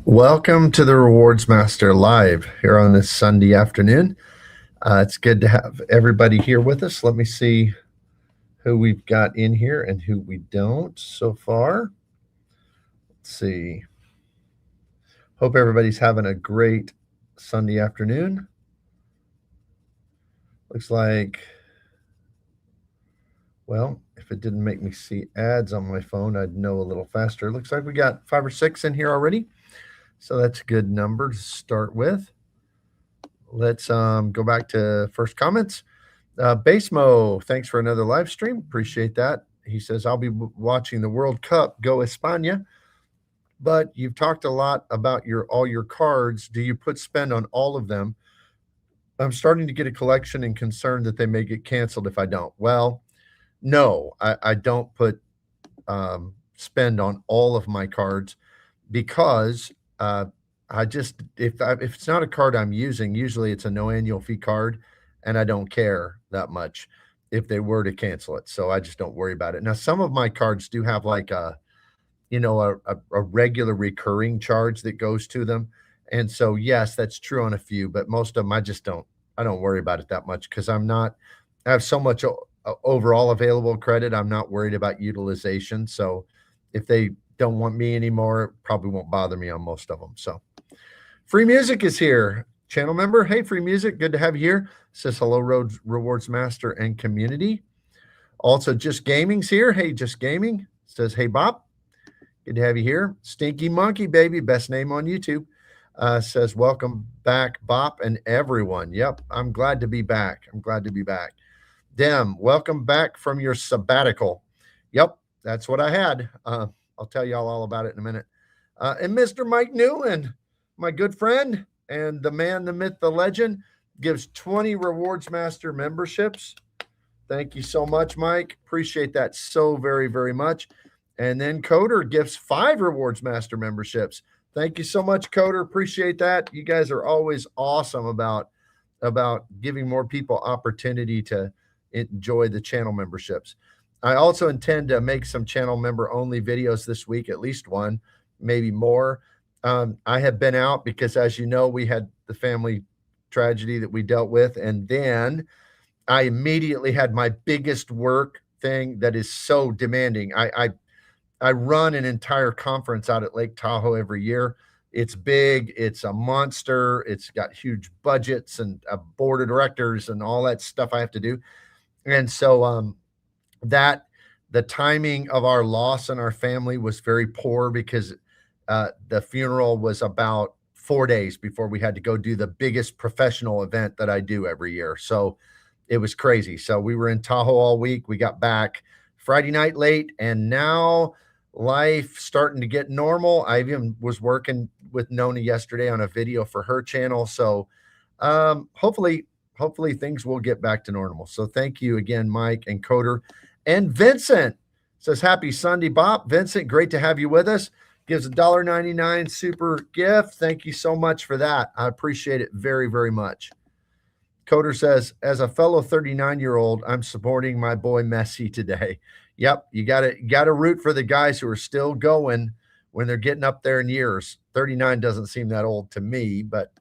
Welcome to the Rewards Master Live here on this Sunday afternoon. It's good to have everybody here with us. Let me see who we've got in here and who we don't so far. Let's see. Hope everybody's having a great Sunday afternoon. Looks like, well, if it didn't make me see ads on my phone, I'd know a little faster. Looks like we got 5 or 6 in here already. So that's a good number to start with. Let's go back to first comments. Basemo, thanks for another live stream. Appreciate that. He says, I'll be watching the World Cup. Go España. But you've talked a lot about all your cards. Do you put spend on all of them? I'm starting to get a collection and concerned that they may get canceled if I don't. Well, no, I don't put spend on all of my cards because if it's not a card I'm using, usually it's a no annual fee card, and I don't care that much if they were to cancel it. So I just don't worry about it. Now, some of my cards do have like a regular recurring charge that goes to them. And so, yes, that's true on a few, but most of them I don't worry about it that much because I have so much overall available credit. I'm not worried about utilization. So if they don't want me anymore, it probably won't bother me on most of them. So Free Music is here. Channel member. Hey, Free Music. Good to have you here. Says hello, Rewards Master and community. Also, Just Gaming's here. Hey, Just Gaming. Says, hey, Bop. Good to have you here. Stinky Monkey, baby. Best name on YouTube. Says, welcome back, Bop and everyone. Yep, I'm glad to be back. Dem, welcome back from your sabbatical. Yep, that's what I had. I'll tell y'all all about it in a minute. And Mr. Mike Newland, my good friend and the man, the myth, the legend, gives 20 Rewards Master memberships. Thank you so much, Mike. Appreciate that so very, very much. And then Coder gives 5 Rewards Master memberships. Thank you so much, Coder. Appreciate that. You guys are always awesome about giving more people opportunity to enjoy the channel memberships. I also intend to make some channel member only videos this week, at least one, maybe more. I have been out because, as you know, we had the family tragedy that we dealt with. And then I immediately had my biggest work thing that is so demanding. I run an entire conference out at Lake Tahoe every year. It's big. It's a monster. It's got huge budgets and a board of directors and all that stuff I have to do. And so the timing of our loss in our family was very poor because the funeral was about 4 days before we had to go do the biggest professional event that I do every year. So it was crazy. So we were in Tahoe all week. We got back Friday night late, and now life starting to get normal. I even was working with Nona yesterday on a video for her channel. So hopefully things will get back to normal. So thank you again, Mike and Coder. And Vincent says, happy Sunday, Bop. Vincent, great to have you with us. Gives a $1.99 super gift. Thank you so much for that. I appreciate it very, very much. Coder says, as a fellow 39-year-old, I'm supporting my boy Messi today. Yep, you gotta root for the guys who are still going when they're getting up there in years. 39 doesn't seem that old to me, but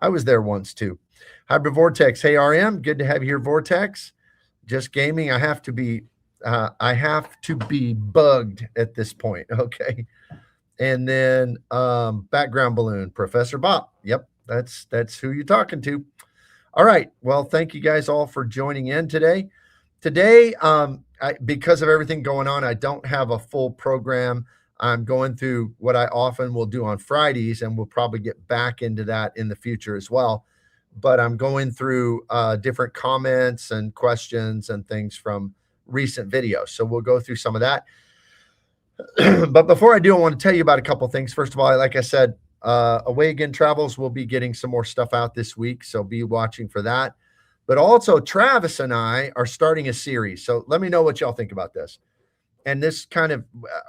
I was there once too. Hybrid Vortex, hey RM, good to have you here, Vortex. Just Gaming, I have to be bugged at this point. Okay. And then Background Balloon, Professor Bop. Yep, that's who you're talking to. All right. Well, thank you guys all for joining in today. Today, because of everything going on, I don't have a full program. I'm going through what I often will do on Fridays, and we'll probably get back into that in the future as well. But I'm going through different comments and questions and things from recent videos. So we'll go through some of that. But before I do, I want to tell you about a couple of things. First of all, like I said, Away Again Travels will be getting some more stuff out this week, so be watching for that. But also, Travis and I are starting a series. So let me know what y'all think about this. And this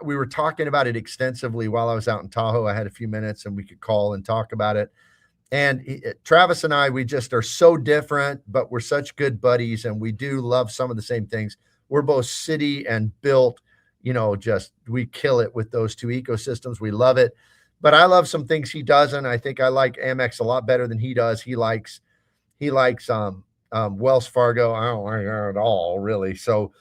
we were talking about it extensively while I was out in Tahoe. I had a few minutes and we could call and talk about it. And Travis and I, we just are so different, but we're such good buddies, and we do love some of the same things. We're both city and built, we kill it with those two ecosystems. We love it. but I love some things he doesn't. I think I like Amex a lot better than he does. He likes Wells Fargo. I don't like that at all, really. So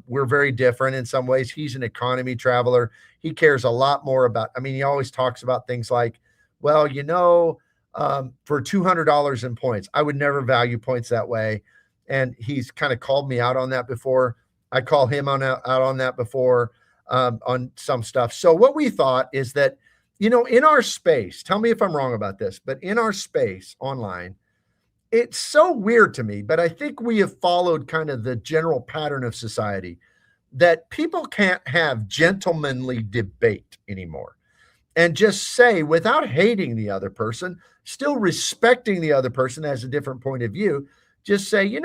we're very different in some ways. He's an economy traveler. He cares a lot more about, I mean, he always talks about things like, well, for $200 in points, I would never value points that way. And he's kind of called me out on that before. I call him out on that before on some stuff. So what we thought is that, in our space, tell me if I'm wrong about this, but in our space online, it's so weird to me, but I think we have followed kind of the general pattern of society that people can't have gentlemanly debate anymore and just say, without hating the other person, still respecting the other person as a different point of view, just say,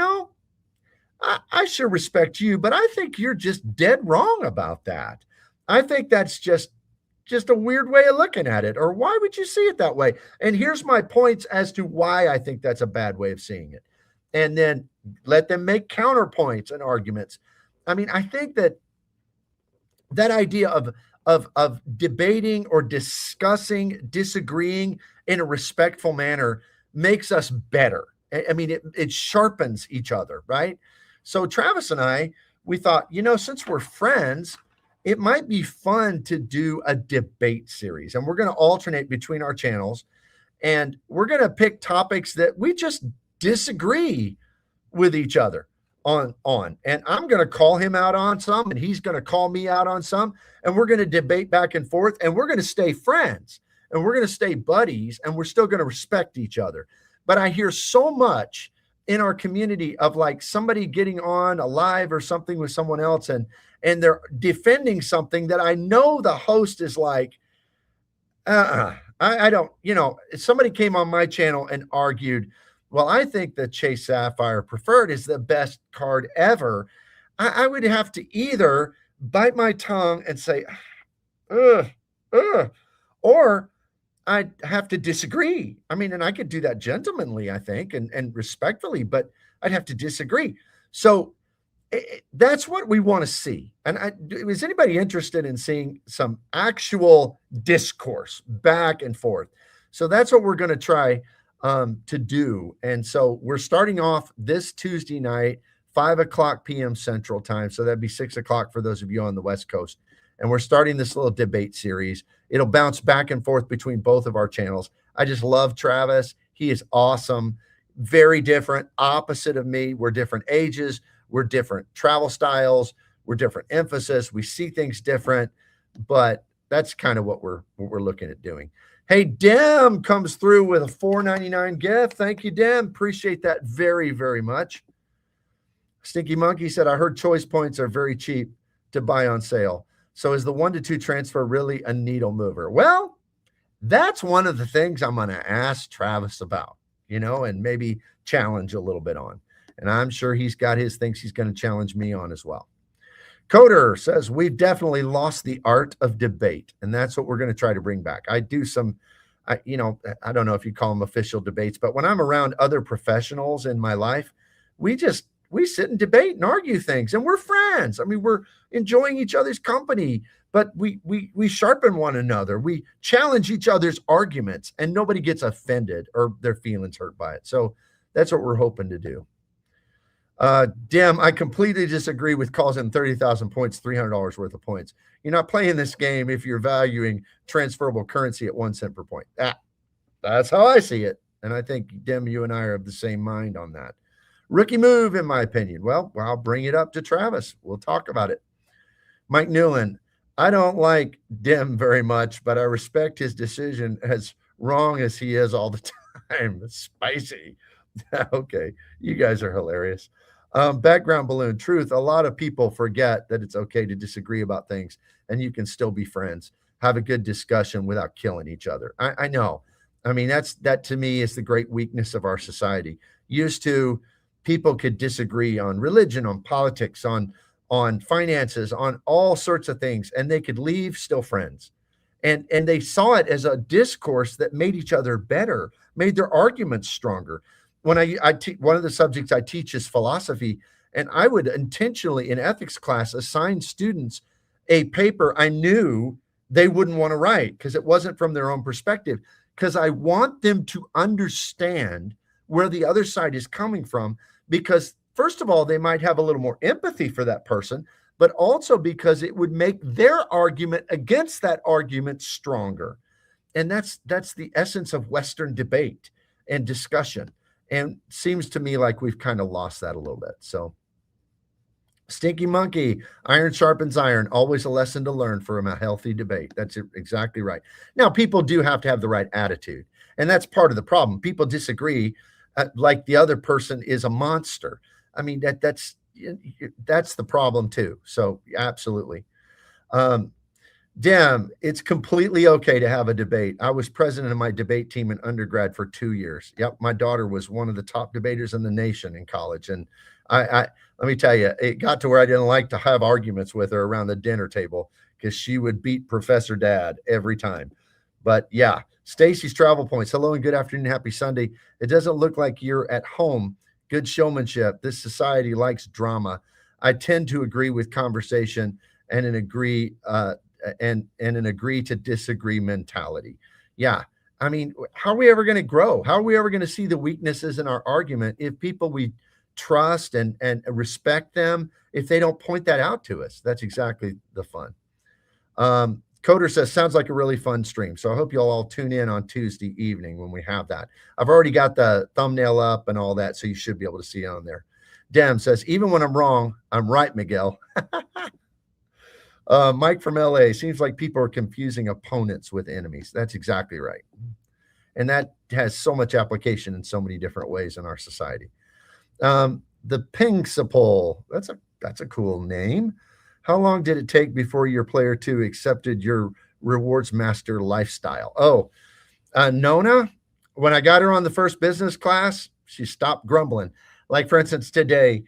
I sure respect you, but I think you're just dead wrong about that. I think that's just a weird way of looking at it. Or why would you see it that way? And here's my points as to why I think that's a bad way of seeing it. And then let them make counterpoints and arguments. I mean, I think that idea of debating or discussing, disagreeing in a respectful manner makes us better. I mean, it sharpens each other, right? So Travis and I, we thought, since we're friends, it might be fun to do a debate series. And we're going to alternate between our channels. And we're going to pick topics that we just disagree with each other on. And I'm going to call him out on some, and he's going to call me out on some. And we're going to debate back and forth. And we're going to stay friends. And we're going to stay buddies. And we're still going to respect each other. But I hear so much in our community of like somebody getting on a live or something with someone else and they're defending something that I know the host is like, I don't, if somebody came on my channel and argued, well, I think the Chase Sapphire Preferred is the best card ever. I would have to either bite my tongue and say, or I'd have to disagree. I mean, and I could do that gentlemanly, I think, and respectfully, but I'd have to disagree. So that's what we want to see. And is anybody interested in seeing some actual discourse back and forth? So that's what we're going to try to do. And so we're starting off this Tuesday night, 5:00 p.m. Central Time. So that'd be 6:00 for those of you on the West Coast. And we're starting this little debate series. It'll bounce back and forth between both of our channels. I just love Travis. He is awesome. Very different, opposite of me. We're different ages. We're different travel styles. We're different emphasis. We see things different, but that's kind of what we're looking at doing. Hey, Dem comes through with a $4.99 gift. Thank you, Dem. Appreciate that very, very much. Stinky Monkey said, I heard choice points are very cheap to buy on sale. So is the 1-to-2 transfer really a needle mover? Well, that's one of the things I'm going to ask Travis about, and maybe challenge a little bit on. And I'm sure he's got his things he's going to challenge me on as well. Coder says, we've definitely lost the art of debate. And that's what we're going to try to bring back. I do some, I don't know if you call them official debates, but when I'm around other professionals in my life, we sit and debate and argue things, and we're friends. I mean, we're enjoying each other's company, but we sharpen one another. We challenge each other's arguments, and nobody gets offended or their feelings hurt by it. So that's what we're hoping to do. Dem, I completely disagree with calling 30,000 points, $300 worth of points. You're not playing this game if you're valuing transferable currency at 1 cent per point. That's how I see it. And I think, Dem, you and I are of the same mind on that. Rookie move, in my opinion. Well, I'll bring it up to Travis. We'll talk about it. Mike Newland, I don't like Dem very much, but I respect his decision, as wrong as he is all the time. It's spicy. Okay, you guys are hilarious. Background balloon, truth. A lot of people forget that it's okay to disagree about things, and you can still be friends. Have a good discussion without killing each other. I know. I mean, that to me is the great weakness of our society. Used to, people could disagree on religion, on politics, on finances, on all sorts of things, and they could leave still friends. And they saw it as a discourse that made each other better, made their arguments stronger. When one of the subjects I teach is philosophy, and I would intentionally in ethics class assign students a paper I knew they wouldn't want to write because it wasn't from their own perspective. Because I want them to understand where the other side is coming from. Because, first of all, they might have a little more empathy for that person, but also because it would make their argument against that argument stronger. And that's the essence of Western debate and discussion. And seems to me like we've kind of lost that a little bit. So, Stinky Monkey, iron sharpens iron. Always a lesson to learn from a healthy debate. That's exactly right. Now, people do have to have the right attitude, and that's part of the problem. People disagree, like the other person is a monster. I mean, that's the problem too. So, absolutely. Um, Dem, it's completely okay to have a debate. I was president of my debate team in undergrad for 2 years. Yep, my daughter was one of the top debaters in the nation in college, and I let me tell you, it got to where I didn't like to have arguments with her around the dinner table because she would beat Professor Dad every time. But yeah, Stacy's travel points. Hello and good afternoon. Happy Sunday. It doesn't look like you're at home. Good showmanship. This society likes drama. I tend to agree with conversation and an agree and an agree to disagree mentality. Yeah. I mean, how are we ever going to grow? How are we ever going to see the weaknesses in our argument if people we trust and respect them, if they don't point that out to us? That's exactly the fun. Coder says, sounds like a really fun stream. So I hope you'll all tune in on Tuesday evening when we have that. I've already got the thumbnail up and all that, so you should be able to see it on there. Dem says, even when I'm wrong, I'm right, Miguel. Mike from LA, seems like people are confusing opponents with enemies. That's exactly right. And that has so much application in so many different ways in our society. The Pingsipole, that's a cool name. How long did it take before your player 2 accepted your rewards master lifestyle? Oh, Nona, when I got her on the first business class, she stopped grumbling. Like, for instance, today,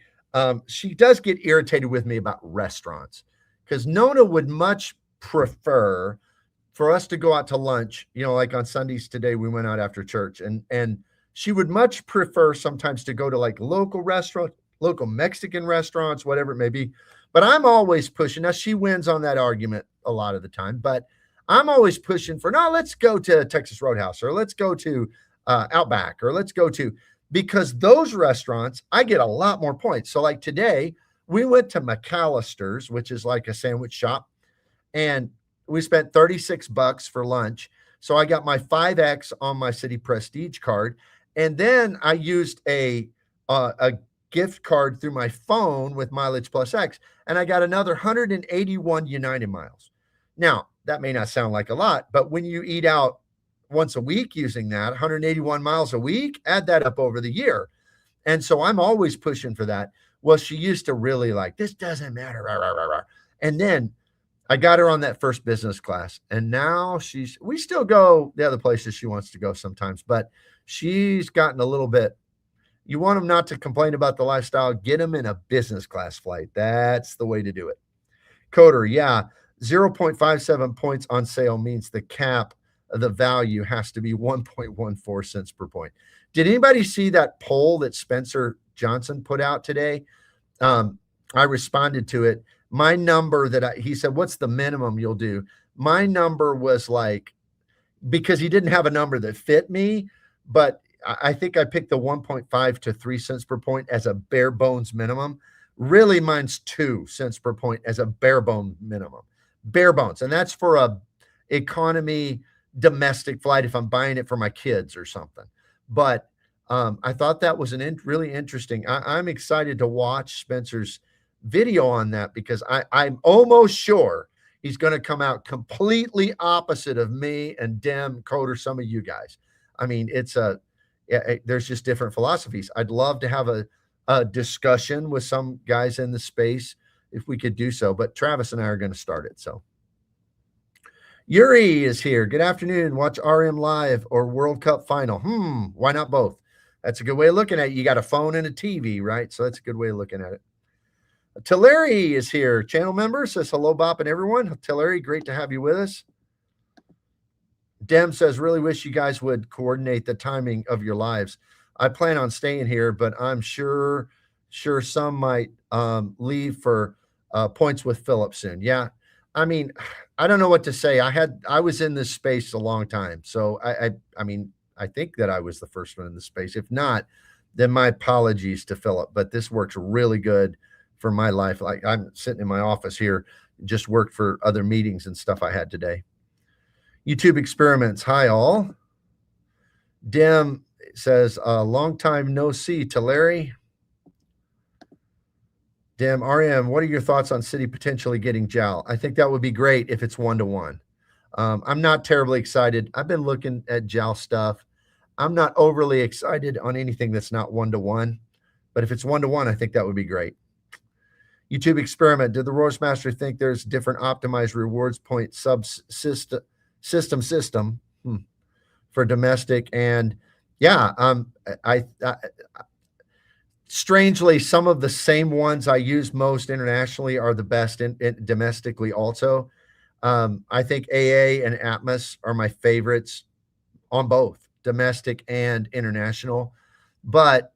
she does get irritated with me about restaurants because Nona would much prefer for us to go out to lunch. You know, like on Sundays today, we went out after church, and she would much prefer sometimes to go to like local restaurants, local Mexican restaurants, whatever it may be. But I'm always pushing. Now, she wins on that argument a lot of the time, but I'm always pushing for, no, let's go to Texas Roadhouse, or let's go to Outback, or let's go to, because those restaurants, I get a lot more points. So like today, we went to McAllister's, which is like a sandwich shop, and we spent $36 for lunch. So I got my 5X on my City Prestige card. And then I used a gift card through my phone with Mileage Plus X, and I got another 181 United miles. Now, that may not sound like a lot, but when you eat out once a week using that, 181 miles a week, add that up over the year. And so I'm always pushing for that. Well, she used to really like, this doesn't matter. Rah, rah, rah, rah. And then I got her on that first business class, and now we still go the other places she wants to go sometimes, but she's gotten a little bit, you want them not to complain about the lifestyle, get them in a business class flight. That's the way to do it. Coder, yeah, 0.57 points on sale means the cap of the value has to be 1.14 cents per point. Did anybody see that poll that Spencer Johnson put out today? I responded to it. My number he said, what's the minimum you'll do? My number was like, because he didn't have a number that fit me, but I think I picked the 1.5 to 3 cents per point as a bare bones minimum. Really, mine's 2 cents per point as a bare bone minimum. Bare bones. And that's for a economy domestic flight if I'm buying it for my kids or something. But I thought that was really interesting. I'm excited to watch Spencer's video on that, because I'm almost sure he's going to come out completely opposite of me and Dem, Coder, some of you guys. I mean, there's just different philosophies. I'd love to have a discussion with some guys in the space if we could do so, but Travis and I are going to start it. So Yuri is here. Good afternoon. Watch RM live or World Cup final. Why not both? That's a good way of looking at it. You got a phone and a TV, right? So that's a good way of looking at it. Tulare is here. Channel member says hello, Bop and everyone. Tulare, great to have you with us. Dem says, really wish you guys would coordinate the timing of your lives. I plan on staying here, but I'm sure some might leave for points with Philip soon. Yeah, I mean, I don't know what to say. I was in this space a long time. So I mean, I think that I was the first one in the space. If not, then my apologies to Philip, but this works really good for my life. Like I'm sitting in my office here, just worked for other meetings and stuff I had today. YouTube experiments. Hi all. Dim says, long time no see to Larry. Dim, RM, what are your thoughts on City potentially getting JAL? I think that would be great if it's one-to-one. I'm not terribly excited. I've been looking at JAL stuff. I'm not overly excited on anything that's not one-to-one, but if it's one-to-one, I think that would be great. YouTube experiment. Did the Roastmaster think there's different optimized rewards point subsystem system for domestic? And yeah, I strangely, some of the same ones I use most internationally are the best in domestically also. I think AA and Atmos are my favorites on both domestic and international, but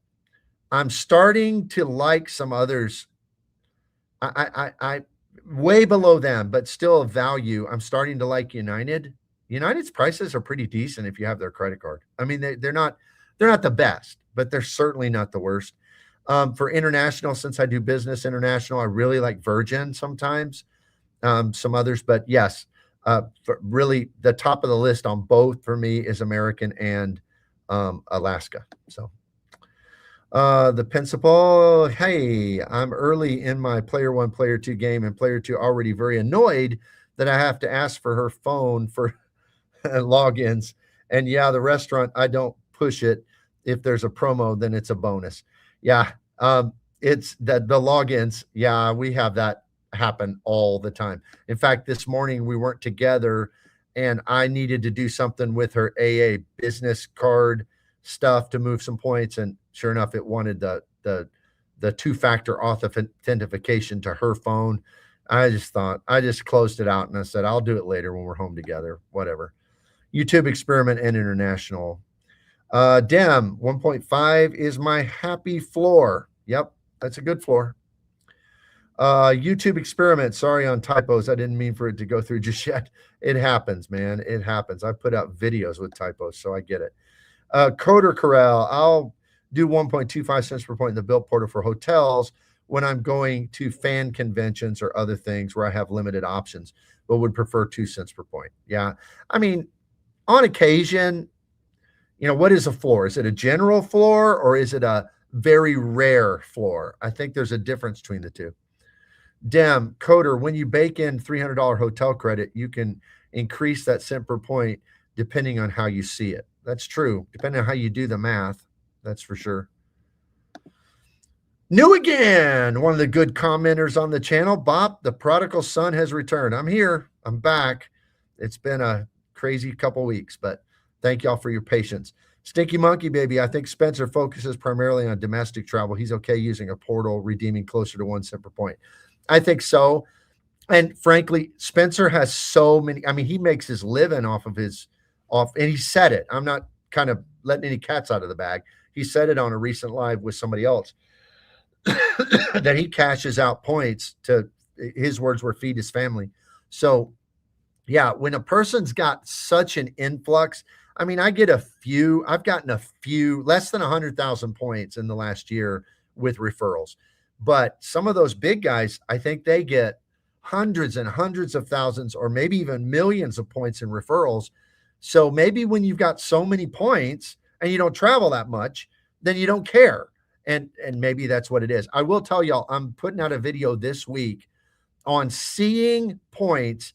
I'm starting to like some others. I way below them, but still of value. I'm starting to like United. United's prices are pretty decent if you have their credit card. I mean, they're not the best, but they're certainly not the worst. For international, since I do business international, I really like Virgin sometimes, some others, but yes, really the top of the list on both for me is American and Alaska. So the principal, hey, I'm early in my player 1, player 2 game, and player 2 already very annoyed that I have to ask for her phone for logins. And yeah, the restaurant, I don't push it. If there's a promo, then it's a bonus. Yeah, it's that the logins. Yeah, we have that happen all the time. In fact, this morning we weren't together and I needed to do something with her AA business card stuff to move some points. And sure enough, it wanted the two-factor authentication to her phone. I just closed it out and I said, I'll do it later when we're home together, whatever. YouTube experiment and international. Dem 1.5 is my happy floor. Yep, that's a good floor. YouTube experiment. Sorry on typos. I didn't mean for it to go through just yet. It happens, man. It happens. I put out videos with typos, so I get it. Coder Corral. I'll do 1.25 cents per point in the bill portal for hotels when I'm going to fan conventions or other things where I have limited options, but would prefer 2 cents per point. Yeah. I mean, on occasion, what is a floor? Is it a general floor or is it a very rare floor? I think there's a difference between the two. Dem, Coder, when you bake in $300 hotel credit, you can increase that cent per point depending on how you see it. That's true. Depending on how you do the math, that's for sure. New again, one of the good commenters on the channel. Bop, the prodigal son has returned. I'm here. I'm back. It's been a crazy couple weeks, but thank y'all for your patience. Stinky Monkey Baby, I think Spencer focuses primarily on domestic travel. He's okay using a portal, redeeming closer to 1 cent per point. I think so. And frankly, Spencer has so many. I mean, he makes his living off, and he said it. I'm not kind of letting any cats out of the bag. He said it on a recent live with somebody else that he cashes out points to, his words were, feed his family. So yeah, when a person's got such an influx, I mean, I've gotten a few, less than 100,000 points in the last year with referrals. But some of those big guys, I think they get hundreds and hundreds of thousands or maybe even millions of points in referrals. So maybe when you've got so many points and you don't travel that much, then you don't care. And maybe that's what it is. I will tell y'all, I'm putting out a video this week on seeing points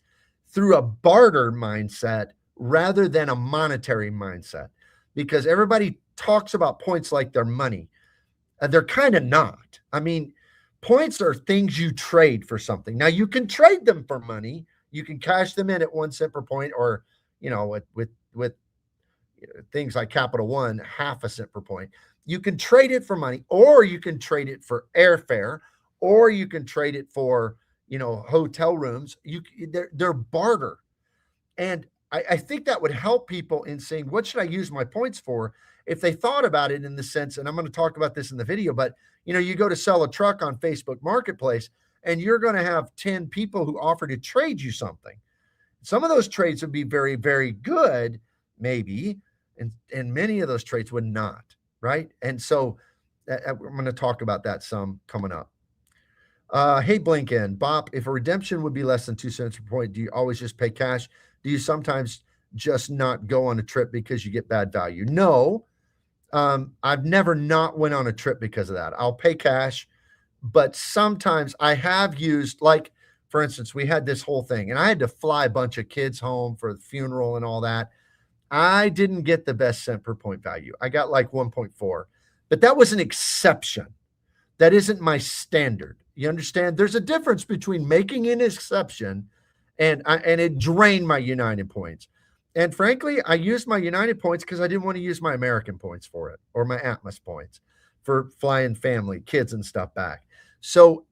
through a barter mindset rather than a monetary mindset, because everybody talks about points like they're money. They're kind of not. I mean, points are things you trade for something. Now you can trade them for money. You can cash them in at 1 cent per point, or, with things like Capital One, half a cent per point. You can trade it for money, or you can trade it for airfare, or you can trade it for, hotel rooms. They're barter. And I think that would help people in saying, what should I use my points for? If they thought about it in the sense, and I'm going to talk about this in the video, but you go to sell a truck on Facebook Marketplace and you're going to have 10 people who offer to trade you something. Some of those trades would be very, very good, maybe, and many of those trades would not, right? And so I'm going to talk about that some coming up. Hey, Blinken, Bop, if a redemption would be less than 2 cents per point, do you always just pay cash? Do you sometimes just not go on a trip because you get bad value? No, I've never not went on a trip because of that. I'll pay cash, but sometimes I have used, like, for instance, we had this whole thing and I had to fly a bunch of kids home for the funeral and all that. I didn't get the best cent per point value. I got like 1.4, but that was an exception. That isn't my standard. You understand? There's a difference between making an exception and it drained my United points. And frankly, I used my United points because I didn't want to use my American points for it or my Atmos points for flying family, kids and stuff back. So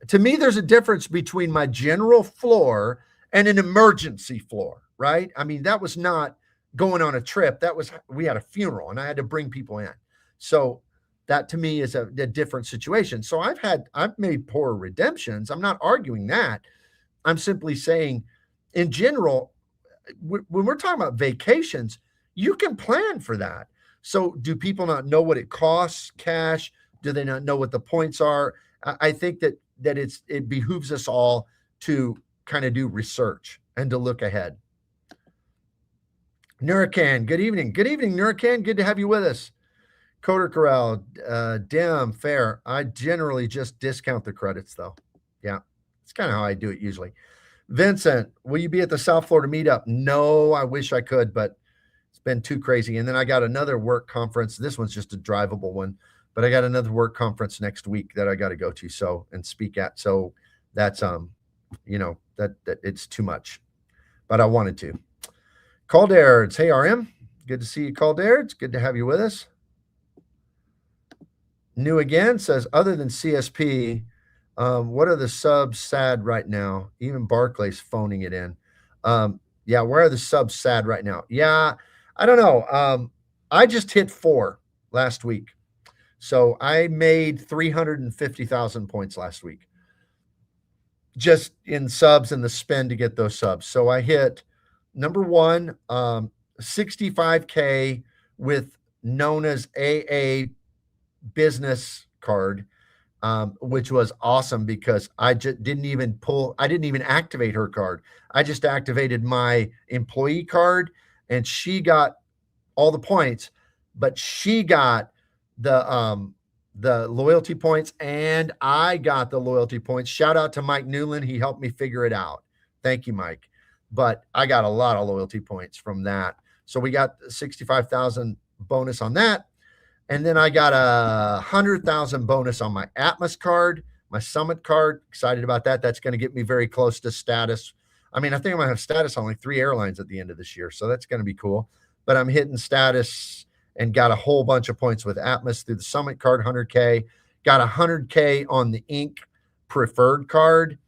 to me, there's a difference between my general floor and an emergency floor, right? I mean, that was not going on a trip. That was, we had a funeral and I had to bring people in. So that to me is a different situation. So I've made poor redemptions. I'm not arguing that. I'm simply saying in general, when we're talking about vacations, you can plan for that. So do people not know what it costs cash? Do they not know what the points are? I think that it behooves us all to kind of do research and to look ahead. Nuracan, good evening. Good evening, Nuracan. Good to have you with us. Coder Corral, dim, fair. I generally just discount the credits, though. Yeah, it's kind of how I do it usually. Vincent, will you be at the South Florida meetup? No, I wish I could, but it's been too crazy. And then I got another work conference. This one's just a drivable one, but I got another work conference next week that I got to go to and speak at. So that's that it's too much, but I wanted to. Calderds, hey RM, good to see you, Calderds. Good to have you with us. New again says, other than CSP, what are the subs sad right now? Even Barclay's phoning it in. Yeah, where are the subs sad right now? Yeah, I don't know. I just hit 4 last week. So I made 350,000 points last week just in subs and the spend to get those subs. So I hit number 1, 65K with Nona's AA business card, which was awesome because I just didn't even activate her card. I just activated my employee card and she got all the points, but she got the loyalty points and I got the loyalty points. Shout out to Mike Newland. He helped me figure it out. Thank you, Mike. But I got a lot of loyalty points from that. So we got 65,000 bonus on that. And then I got 100,000 bonus on my Atmos card, my Summit card. Excited about that. That's going to get me very close to status. I mean, I think I'm going to have status on like 3 airlines at the end of this year. So that's going to be cool. But I'm hitting status and got a whole bunch of points with Atmos through the Summit card, 100K. Got 100K on the Inc. preferred card.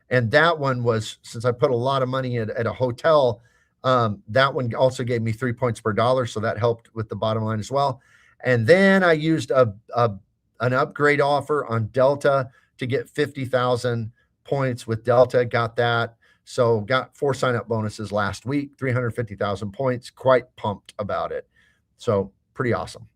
And that one was, since I put a lot of money at a hotel, that one also gave me 3 points per dollar. So that helped with the bottom line as well. And then I used an upgrade offer on Delta to get 50,000 points with Delta. Got that. So got 4 sign-up bonuses last week, 350,000 points. Quite pumped about it. So pretty awesome.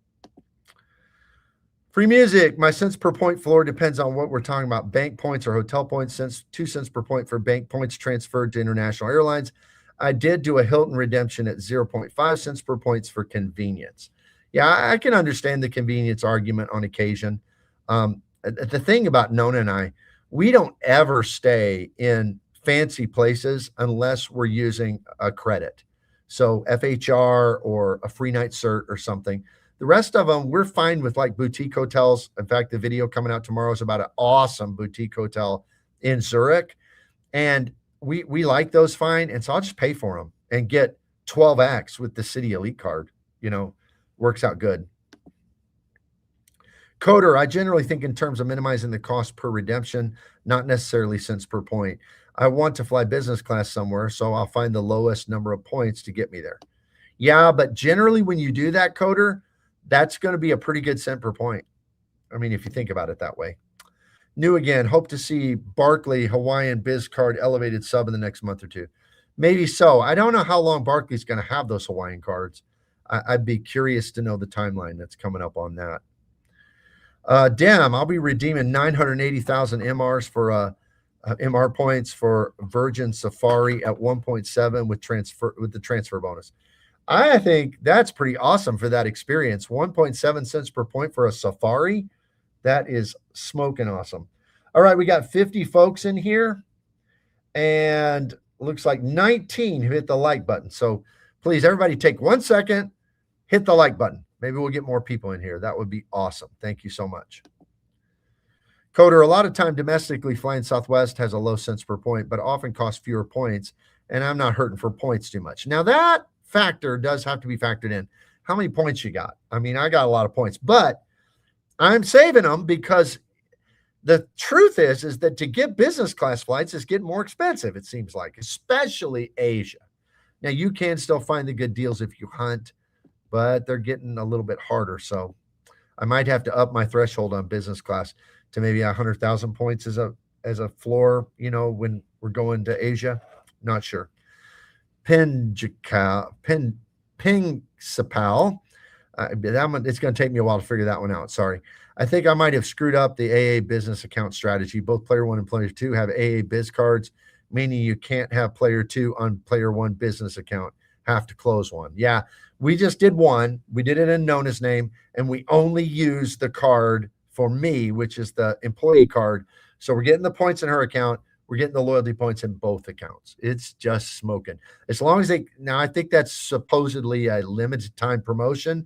Free music. My cents per point floor depends on what we're talking about. Bank points or hotel points. 2 cents per point for bank points transferred to international airlines. I did do a Hilton redemption at 0.5 cents per points for convenience. Yeah, I can understand the convenience argument on occasion. The thing about Nona and I, we don't ever stay in fancy places unless we're using a credit. So FHR or a free night cert or something. The rest of them, we're fine with like boutique hotels. In fact, the video coming out tomorrow is about an awesome boutique hotel in Zurich. And we like those fine. And so I'll just pay for them and get 12X with the City Elite card, works out good. Coder, I generally think in terms of minimizing the cost per redemption, not necessarily cents per point. I want to fly business class somewhere, so I'll find the lowest number of points to get me there. Yeah, but generally when you do that, Coder, that's going to be a pretty good cent per point. I mean, if you think about it that way. New again. Hope to see Barkley Hawaiian Biz Card elevated sub in the next month or two. Maybe so. I don't know how long Barkley's going to have those Hawaiian cards. I'd be curious to know the timeline that's coming up on that. Damn, I'll be redeeming 980,000 MRs for MR points for Virgin Safari at 1.7 with the transfer bonus. I think that's pretty awesome for that experience. 1.7 cents per point for a Safari. That is smoking awesome. All right, we got 50 folks in here, and looks like 19 have hit the like button. So please, everybody, take 1 second, hit the like button. Maybe we'll get more people in here. That would be awesome. Thank you so much. Coder, a lot of time domestically flying Southwest has a low cents per point, but often costs fewer points, and I'm not hurting for points too much. Now, that factor does have to be factored in. How many points you got? I mean, I got a lot of points, but I'm saving them because the truth is that to get business class flights is getting more expensive, it seems like, especially Asia. Now, you can still find the good deals if you hunt, but they're getting a little bit harder. So I might have to up my threshold on business class to maybe 100,000 points as a floor, when we're going to Asia. Not sure. Pingsapal. That one, it's going to take me a while to figure that one out. Sorry. I think I might have screwed up the AA business account strategy. Both player 1 and player 2 have AA biz cards, meaning you can't have player 2 on player 1 business account. Have to close one. Yeah, we just did one. We did it in Nona's name, and we only used the card for me, which is the employee card. So we're getting the points in her account. We're getting the loyalty points in both accounts. It's just smoking. As long as now I think that's supposedly a limited time promotion,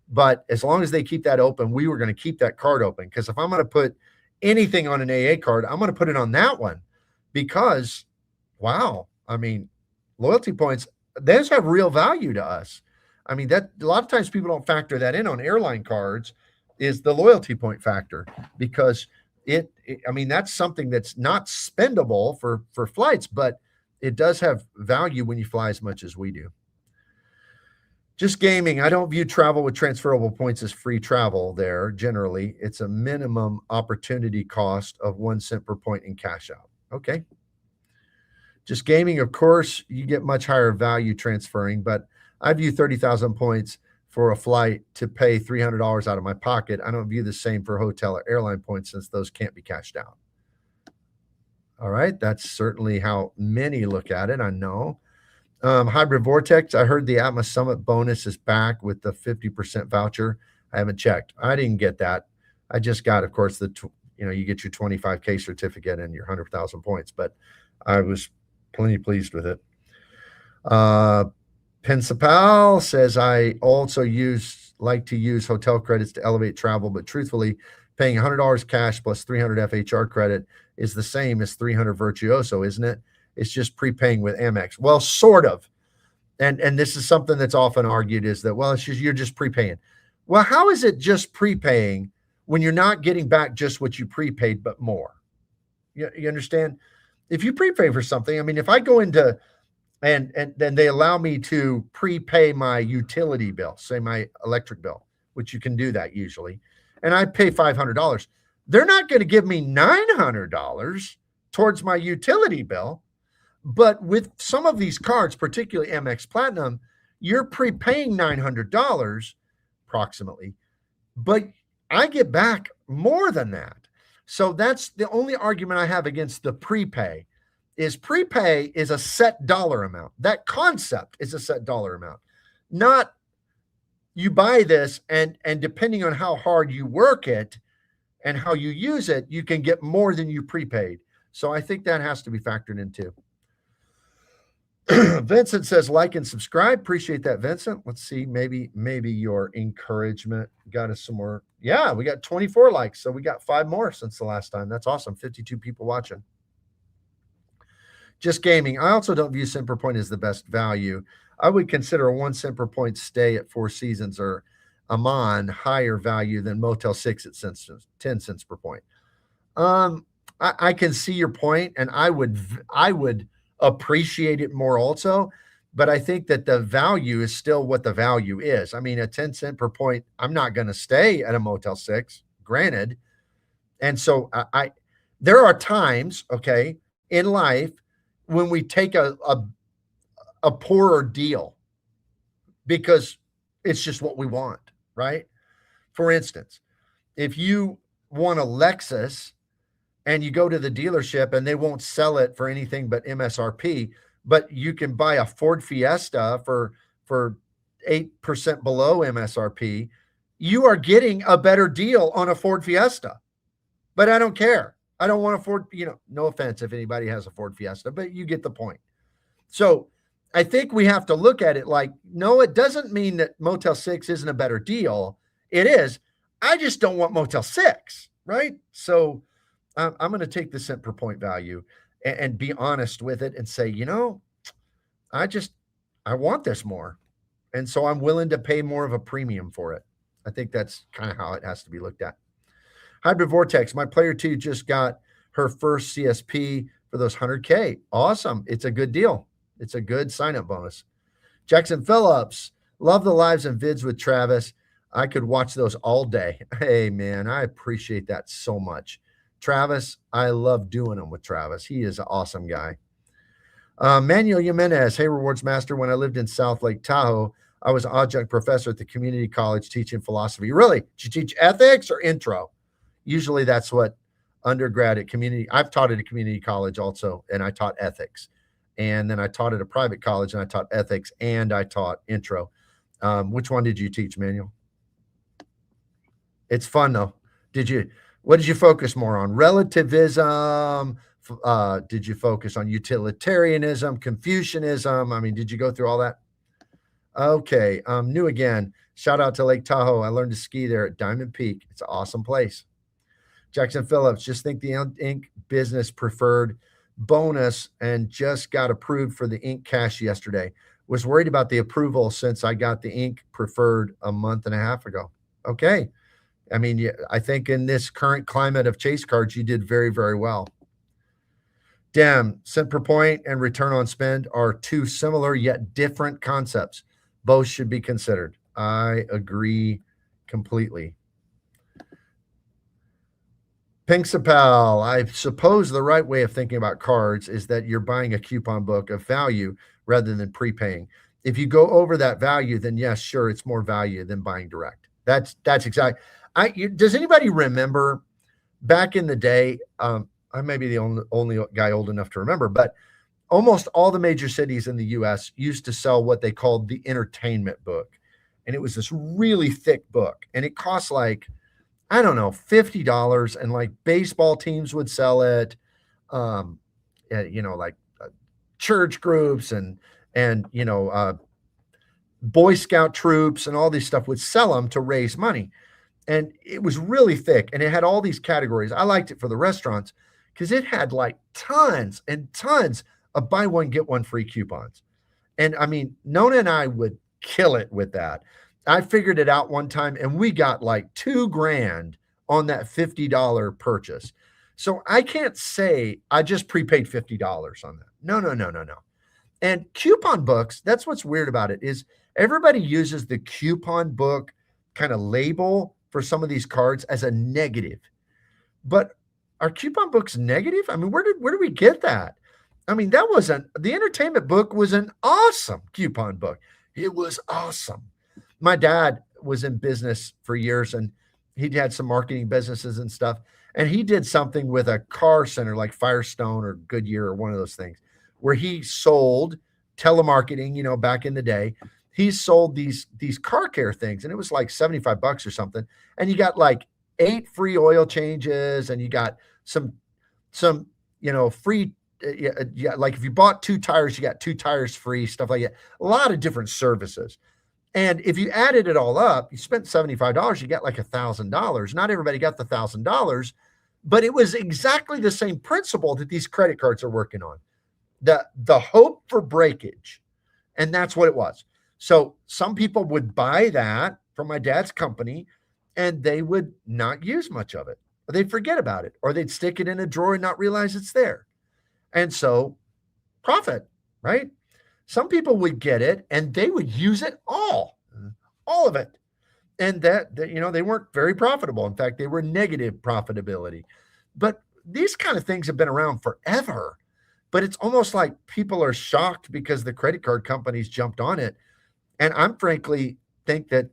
but as long as they keep that open, we were going to keep that card open. Because if I'm going to put anything on an AA card, I'm going to put it on that one because, wow, I mean, loyalty points, those have real value to us. I mean, that a lot of times people don't factor that in on airline cards is the loyalty point factor because I mean, that's something that's not spendable for flights, but it does have value when you fly as much as we do. Just gaming. I don't view travel with transferable points as free travel there. Generally, it's a minimum opportunity cost of 1 cent per point in cash out. Okay. Just gaming, of course, you get much higher value transferring, but I view 30,000 points for a flight to pay $300 out of my pocket. I don't view the same for hotel or airline points since those can't be cashed out. All right. That's certainly how many look at it. I know. Hybrid Vortex. I heard the Atmos Summit bonus is back with the 50% voucher. I haven't checked. I didn't get that. I just got, of course, you get your 25K certificate and your 100,000 points, but I was plenty pleased with it. Pingsapal says, I also like to use hotel credits to elevate travel, but truthfully, paying $100 cash plus 300 FHR credit is the same as 300 Virtuoso, isn't it? It's just prepaying with Amex. Well, sort of. And this is something that's often argued is that, well, you're just prepaying. Well, how is it just prepaying when you're not getting back just what you prepaid, but more? You understand? If you prepay for something, I mean, if I go into and then they allow me to prepay my utility bill, say my electric bill, which you can do that usually, and I pay $500, they're not going to give me $900 towards my utility bill. But with some of these cards, particularly MX Platinum, you're prepaying $900 approximately, but I get back more than that. So that's the only argument I have against the prepay is a set dollar amount. That concept is a set dollar amount, not you buy this and depending on how hard you work it and how you use it, you can get more than you prepaid. So I think that has to be factored in too. Vincent says, like and subscribe. Appreciate that, Vincent. Let's see. Maybe your encouragement got us some more. Yeah, we got 24 likes. So we got 5 more since the last time. That's awesome. 52 people watching. Just gaming. I also don't view cent per point as the best value. I would consider a 1 cent per point stay at Four Seasons or Amman higher value than Motel 6 at 10 cents per point. I can see your point, and I would appreciate it more also, but I think that the value is still what the value is. I mean, at 10 cent per point, I'm not going to stay at a Motel 6, granted. And so There are times, okay, in life when we take a poorer deal because it's just what we want, right? For instance, if you want a Lexus and you go to the dealership and they won't sell it for anything but MSRP, but you can buy a Ford Fiesta for 8% below MSRP, you are getting a better deal on a Ford Fiesta. But I don't care. I don't want a Ford, no offense if anybody has a Ford Fiesta, but you get the point. So I think we have to look at it like, no, it doesn't mean that Motel 6 isn't a better deal. It is. I just don't want Motel 6, right? So I'm going to take the cent per point value and be honest with it and say, I want this more. And so I'm willing to pay more of a premium for it. I think that's kind of how it has to be looked at. Hybrid Vortex, my player 2 just got her first CSP for those 100K. Awesome. It's a good deal. It's a good sign-up bonus. Jackson Phillips, love the lives and vids with Travis. I could watch those all day. Hey, man, I appreciate that so much. Travis, I love doing them with Travis. He is an awesome guy. Manuel Jimenez, hey, Rewards Master. When I lived in South Lake Tahoe, I was an adjunct professor at the community college teaching philosophy. Really? Did you teach ethics or intro? Usually that's what undergrad at community. I've taught at a community college also, and I taught ethics. And then I taught at a private college, and I taught ethics, and I taught intro. Which one did you teach, Manuel? It's fun, though. What did you focus more on? Relativism? Did you focus on utilitarianism, Confucianism? I mean, did you go through all that? Okay. New again. Shout out to Lake Tahoe. I learned to ski there at Diamond Peak. It's an awesome place. Jackson Phillips, just think the ink business preferred bonus and just got approved for the ink cash yesterday. Was worried about the approval since I got the ink preferred a month and a half ago. Okay. I mean, I think in this current climate of chase cards, you did very, very well. Damn, cent per point and return on spend are two similar yet different concepts. Both should be considered. I agree completely. Pinksapal, I suppose the right way of thinking about cards is that you're buying a coupon book of value rather than prepaying. If you go over that value, then yes, sure, it's more value than buying direct. That's exactly. Does anybody remember back in the day? I may be the only guy old enough to remember, but almost all the major cities in the U.S. used to sell what they called the entertainment book, and it was this really thick book, and it cost like, I don't know, $50, and like baseball teams would sell it, like church groups and Boy Scout troops and all this stuff would sell them to raise money. And it was really thick, and it had all these categories. I liked it for the restaurants because it had like tons and tons of buy one, get one free coupons. And I mean, Nona and I would kill it with that. I figured it out one time, and we got like $2,000 on that $50 purchase. So I can't say I just prepaid $50 on that. No. And coupon books, that's what's weird about it, is everybody uses the coupon book kind of label for some of these cards as a negative. But are coupon books negative? I mean, where did we get that? I mean, the entertainment book was an awesome coupon book. It was awesome. My dad was in business for years, and he had some marketing businesses and stuff. And he did something with a car center like Firestone or Goodyear or one of those things where he sold telemarketing, back in the day. He sold these car care things, and it was like $75 or something. And you got like 8 free oil changes, and you got some free, like if you bought 2 tires, you got 2 tires free, stuff like that. A lot of different services. And if you added it all up, you spent $75, you got like $1,000. Not everybody got the $1,000, but it was exactly the same principle that these credit cards are working on. The hope for breakage. And that's what it was. So some people would buy that from my dad's company, and they would not use much of it. Or they'd forget about it, or they'd stick it in a drawer and not realize it's there. And so profit, right? Some people would get it and they would use it all of it. And that they weren't very profitable. In fact, they were negative profitability. But these kind of things have been around forever, but it's almost like people are shocked because the credit card companies jumped on it. And I'm frankly think that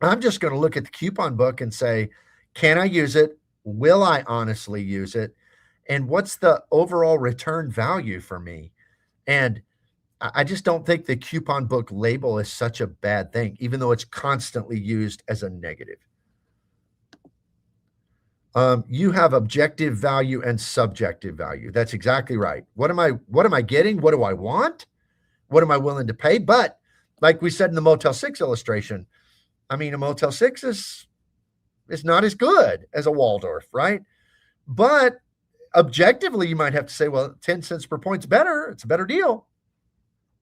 I'm just going to look at the coupon book and say, can I use it? Will I honestly use it? And what's the overall return value for me? And I just don't think the coupon book label is such a bad thing, even though it's constantly used as a negative. You have objective value and subjective value. That's exactly right. What am I getting? What do I want? What am I willing to pay? But like we said in the Motel 6 illustration, I mean, a Motel 6 is not as good as a Waldorf, right? But objectively, you might have to say, well, 10 cents per point's better. It's a better deal.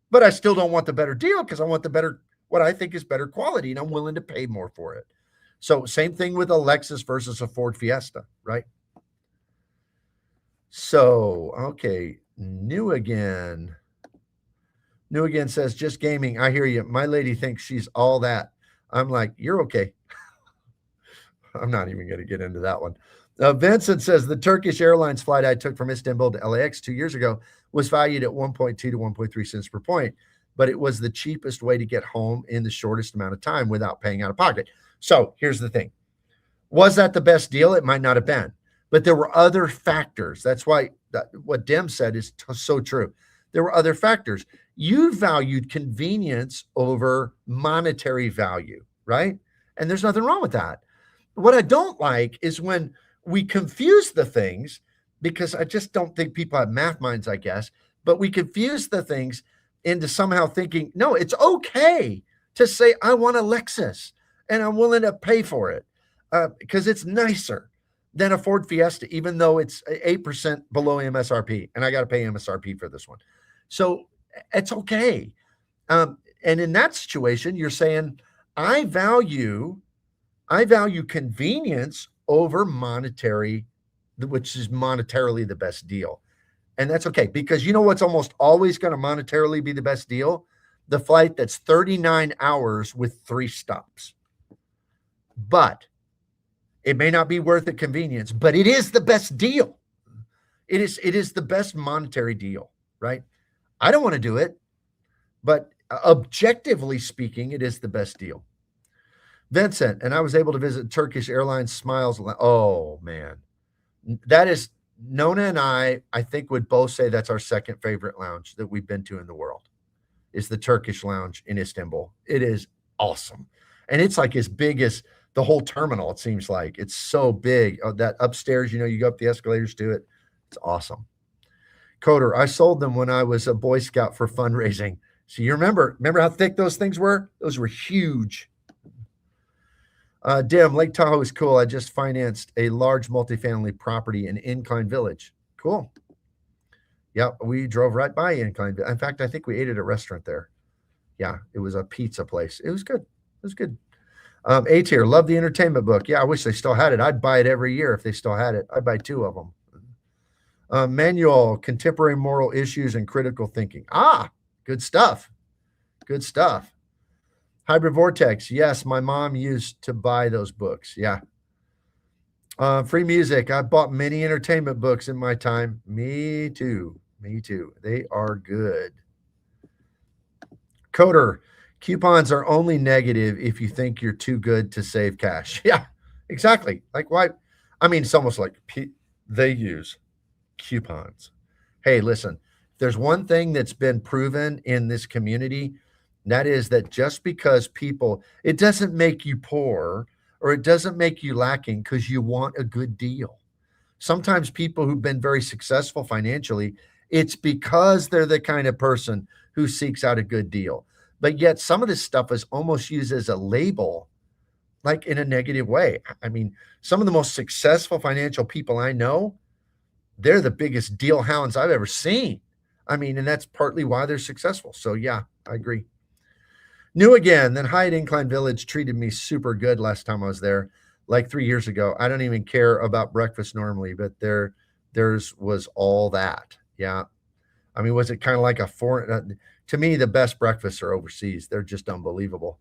But I still don't want the better deal because I want the better, what I think is better quality, and I'm willing to pay more for it. So same thing with a Lexus versus a Ford Fiesta, right? So, okay, New Again says, just gaming. I hear you. My lady thinks she's all that. I'm like, you're okay. I'm not even going to get into that one. Vincent says, the Turkish Airlines flight I took from Istanbul to LAX 2 years ago was valued at 1.2 to 1.3 cents per point, but it was the cheapest way to get home in the shortest amount of time without paying out of pocket. So here's the thing. Was that the best deal? It might not have been, but there were other factors. That's why what Dem said is so true. There were other factors. You valued convenience over monetary value, right? And there's nothing wrong with that. What I don't like is when we confuse the things, because I just don't think people have math minds, I guess, but we confuse the things into somehow thinking, no, it's okay to say, I want a Lexus and I'm willing to pay for it because it's nicer than a Ford Fiesta, even though it's 8% below MSRP, and I got to pay MSRP for this one. So it's okay. And in that situation, you're saying, I value convenience over monetary, which is monetarily the best deal. And that's okay, because you know what's almost always going to monetarily be the best deal? The flight that's 39 hours with 3 stops. But it may not be worth the convenience, but it is the best deal. It is the best monetary deal, right? I don't want to do it, but objectively speaking, it is the best deal. Vincent, and I was able to visit Turkish Airlines Smiles. Oh, man. That is, Nona and I think would both say that's our second favorite lounge that we've been to in the world, is the Turkish lounge in Istanbul. It is awesome. And it's like as big as the whole terminal, it seems like. It's so big. Oh, that upstairs, you go up the escalators to it. It's awesome. Coder, I sold them when I was a Boy Scout for fundraising. So you remember how thick those things were? Those were huge. Dim, Lake Tahoe is cool. I just financed a large multifamily property in Incline Village. Cool. Yeah, we drove right by Incline. In fact, I think we ate at a restaurant there. Yeah, it was a pizza place. It was good. It was good. A tier, love the entertainment book. Yeah, I wish they still had it. I'd buy it every year if they still had it. I'd buy 2 of them. Manual, Contemporary Moral Issues and Critical Thinking. Good stuff. Good stuff. Hybrid Vortex. Yes, my mom used to buy those books. Yeah. Free Music. I bought many entertainment books in my time. Me too. They are good. Coder. Coupons are only negative if you think you're too good to save cash. Yeah, exactly. Like why? I mean, it's almost like they use coupons. Hey, listen, there's one thing that's been proven in this community, that is that just because it doesn't make you poor or it doesn't make you lacking because you want a good deal. Sometimes people who've been very successful financially, it's because they're the kind of person who seeks out a good deal. But yet some of this stuff is almost used as a label, like in a negative way. I mean, some of the most successful financial people I know, they're the biggest deal hounds I've ever seen. I mean, and that's partly why they're successful. So yeah, I agree. New again, then Hyatt Incline Village treated me super good last time I was there, like 3 years ago. I don't even care about breakfast normally, but theirs was all that. Yeah. I mean, was it kind of like a foreign? To me, the best breakfasts are overseas. They're just unbelievable.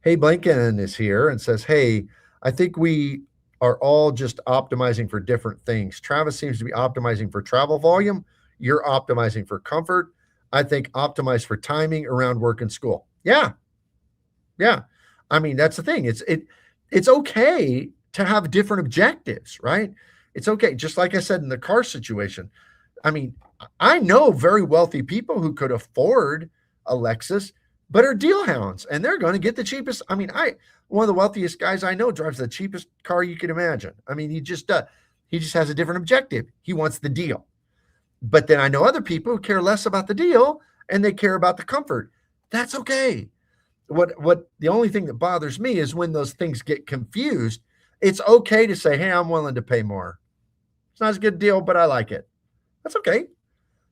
Hey, Blinken is here and says, hey, I think we are all just optimizing for different things. Travis seems to be optimizing for travel volume. You're optimizing for comfort. I think optimize for timing around work and school. Yeah, yeah. I mean, that's the thing. It's okay to have different objectives, right? It's okay. Just like I said in the car situation. I mean, I know very wealthy people who could afford a Lexus, but are deal hounds, and they're going to get the cheapest. I mean, I one of the wealthiest guys I know drives the cheapest car you can imagine. I mean, he just has a different objective. He wants the deal. But then I know other people who care less about the deal and they care about the comfort. That's okay. What the only thing that bothers me is when those things get confused. It's okay to say, "Hey, I'm willing to pay more. It's not as good a deal, but I like it." That's okay.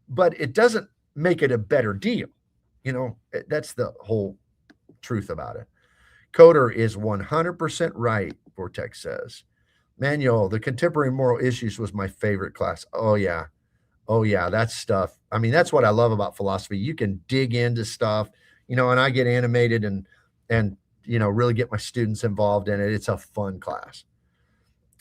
But it doesn't make it a better deal. That's the whole truth about it. Coder is 100% right, Vortex says. Manuel, the contemporary moral issues was my favorite class. Oh, yeah. Oh, yeah. That's stuff. I mean, that's what I love about philosophy. You can dig into stuff, and I get animated and really get my students involved in it. It's a fun class.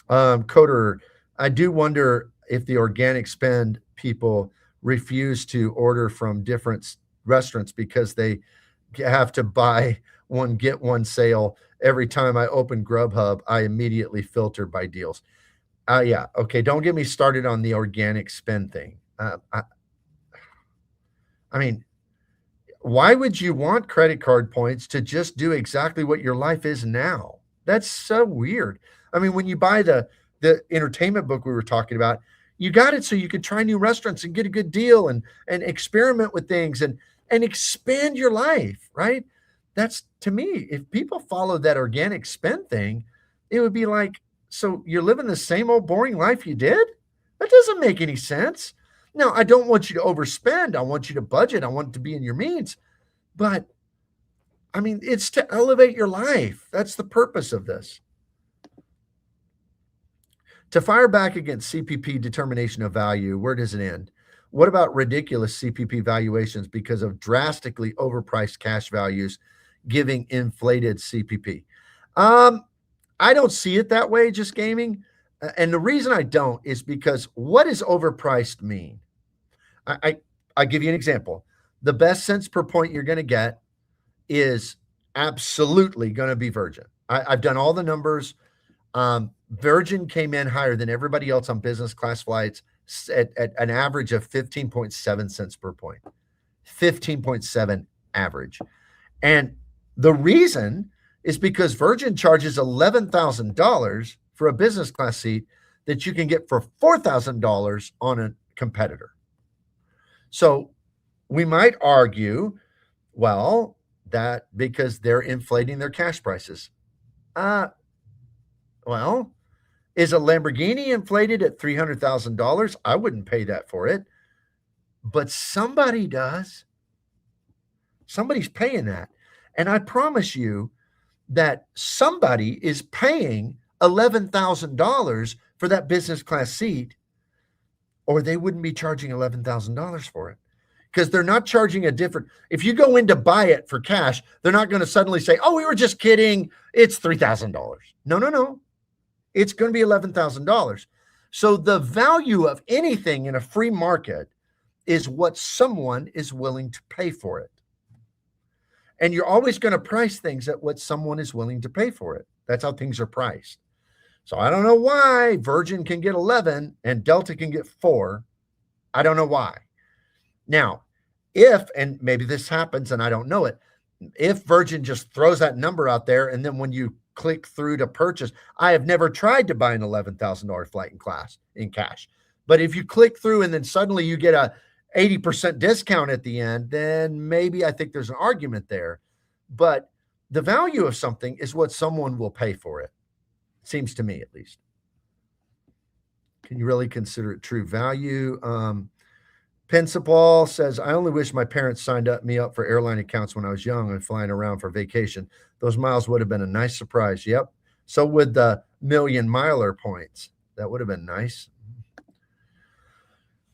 Coder, I do wonder if the organic spend people refuse to order from different restaurants because they have to buy one, get one sale. Every time I open Grubhub, I immediately filter by deals. Yeah. Okay. Don't get me started on the organic spend thing. I mean, why would you want credit card points to just do exactly what your life is now? That's so weird. I mean, when you buy the entertainment book we were talking about, you got it so you could try new restaurants and get a good deal and experiment with things and expand your life, right? That's, to me, if people follow that organic spend thing, it would be like, so you're living the same old boring life you did? That doesn't make any sense. Now, I don't want you to overspend. I want you to budget. I want it to be in your means. But I mean, it's to elevate your life. That's the purpose of this. To fire back against CPP determination of value, where does it end? What about ridiculous CPP valuations because of drastically overpriced cash values giving inflated CPP? I don't see it that way, just gaming. And the reason I don't is because what does overpriced mean? I give you an example. The best cents per point you're going to get is absolutely going to be Virgin. I've done all the numbers. Virgin came in higher than everybody else on business class flights at an average of 15.7 cents per point. 15.7 average. And the reason is because Virgin charges $11,000 for a business class seat that you can get for $4,000 on a competitor. So we might argue, well, that because they're inflating their cash prices. Well, is a Lamborghini inflated at $300,000? I wouldn't pay that for it, but somebody does. Somebody's paying that. And I promise you that somebody is paying $11,000 for that business class seat, or they wouldn't be charging $11,000 for it. Because they're not charging a different, if you go in to buy it for cash, they're not going to suddenly say, oh, we were just kidding, it's $3,000. No. It's going to be $11,000. So the value of anything in a free market is what someone is willing to pay for it. And you're always going to price things at what someone is willing to pay for it. That's how things are priced. So I don't know why Virgin can get 11 and Delta can get 4. I don't know why. Now, if, and maybe this happens and I don't know it, if Virgin just throws that number out there and then when you click through to purchase, I have never tried to buy an $11,000 flight in cash. But if you click through and then suddenly you get a 80% discount at the end, then maybe I think there's an argument there. But the value of something is what someone will pay for it. Seems to me, at least. Can you really consider it true value? Principal says, I only wish my parents signed me up for airline accounts when I was young and flying around for vacation. Those miles would have been a nice surprise. Yep. So would the million miler points. That would have been nice.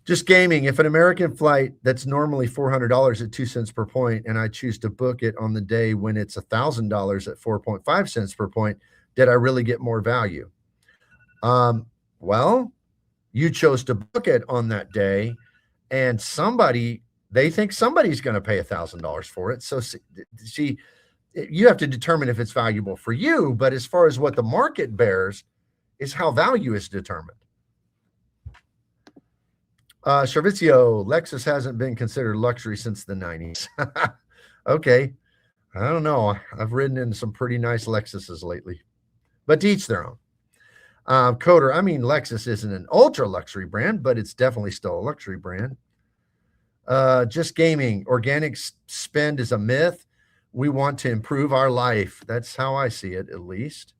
Just gaming. If an American flight that's normally $400 at 2 cents per point, and I choose to book it on the day when it's $1,000 at 4.5 cents per point, did I really get more value? Well, you chose to book it on that day, and they think somebody's going to pay $1,000 for it. So see, you have to determine if it's valuable for you. But as far as what the market bears is how value is determined. Servizio, Lexus hasn't been considered luxury since the 90s. Okay. I don't know. I've ridden in some pretty nice Lexuses lately, but to each their own. Coder, I mean, Lexus isn't an ultra luxury brand, but it's definitely still a luxury brand. Just gaming, organic spend is a myth. We want to improve our life. That's how I see it, at least.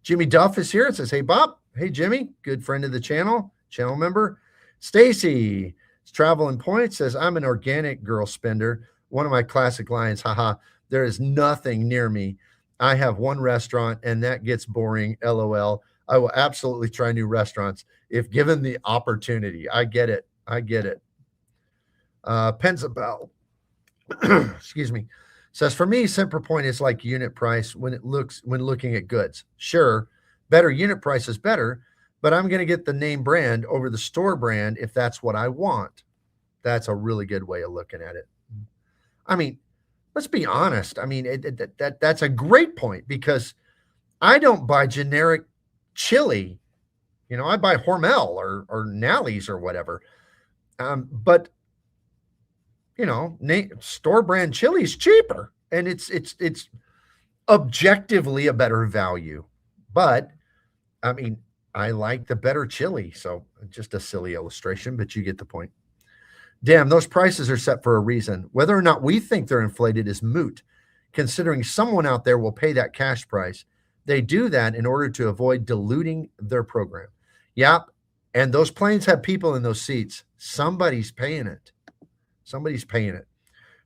Jimmy Duff is here. It says, hey, Bob. Hey, Jimmy, good friend of the channel member. Stacy, Travel and Points, says, I'm an organic girl spender. One of my classic lines, haha, there is nothing near me. I have one restaurant, and that gets boring, LOL. I will absolutely try new restaurants if given the opportunity. I get it. Penzabel, excuse me, says, for me, cent per point is like unit price when looking at goods. Sure, better unit price is better, but I'm going to get the name brand over the store brand if that's what I want. That's a really good way of looking at it. I mean, let's be honest. I mean, that's a great point, because I don't buy generic chili. I buy Hormel or Nally's or whatever. But store brand chili is cheaper, and it's objectively a better value. But I mean, I like the better chili. So just a silly illustration, but you get the point. Damn, those prices are set for a reason. Whether or not we think they're inflated is moot, considering someone out there will pay that cash price. They do that in order to avoid diluting their program. Yep. And those planes have people in those seats. Somebody's paying it.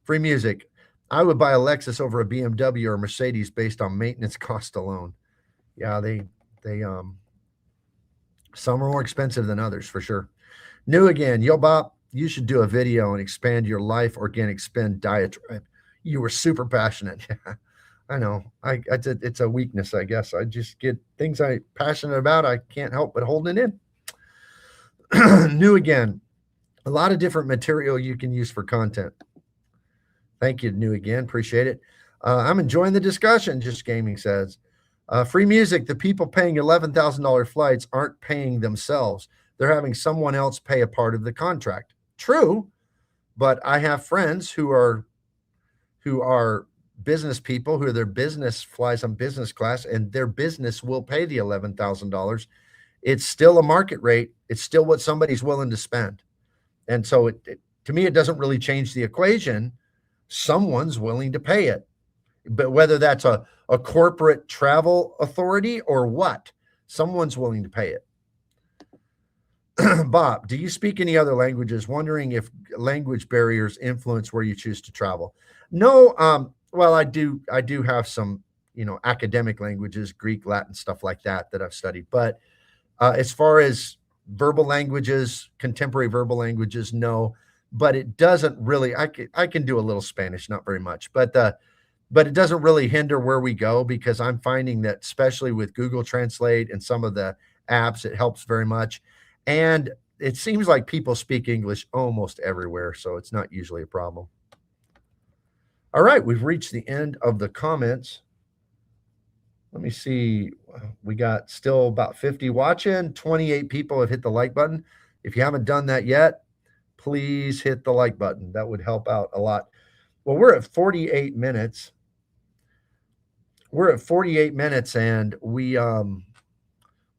Free music. I would buy a Lexus over a BMW or a Mercedes based on maintenance cost alone. Yeah, they some are more expensive than others for sure. New again. Yo, Bob, you should do a video and expand your life organic spend diatribe. You were super passionate. I know. It's a weakness, I guess. I just get things I'm passionate about. I can't help but holding it in. New again. A lot of different material you can use for content. Thank you, New again. Appreciate it. I'm enjoying the discussion, Just Gaming says. Free music. The people paying $11,000 flights aren't paying themselves. They're having someone else pay a part of the contract. True, but I have friends who are business people who their business flies on business class, and their business will pay the $11,000. It's still a market rate. It's still what somebody's willing to spend. And so to me, it doesn't really change the equation. Someone's willing to pay it. But whether that's a corporate travel authority or what, someone's willing to pay it. Bob, do you speak any other languages? Wondering if language barriers influence where you choose to travel. No, well, I do have some, academic languages, Greek, Latin, stuff like that I've studied. But as far as verbal languages, contemporary verbal languages, no. But it doesn't really. I can do a little Spanish, not very much, but it doesn't really hinder where we go, because I'm finding that, especially with Google Translate and some of the apps, it helps very much. And it seems like people speak English almost everywhere, so it's not usually a problem. All right, we've reached the end of the comments. Let me see. We got still about 50 watching. 28 people have hit the like button. If you haven't done that yet, please hit the like button. That would help out a lot. Well, we're at 48 minutes. And we,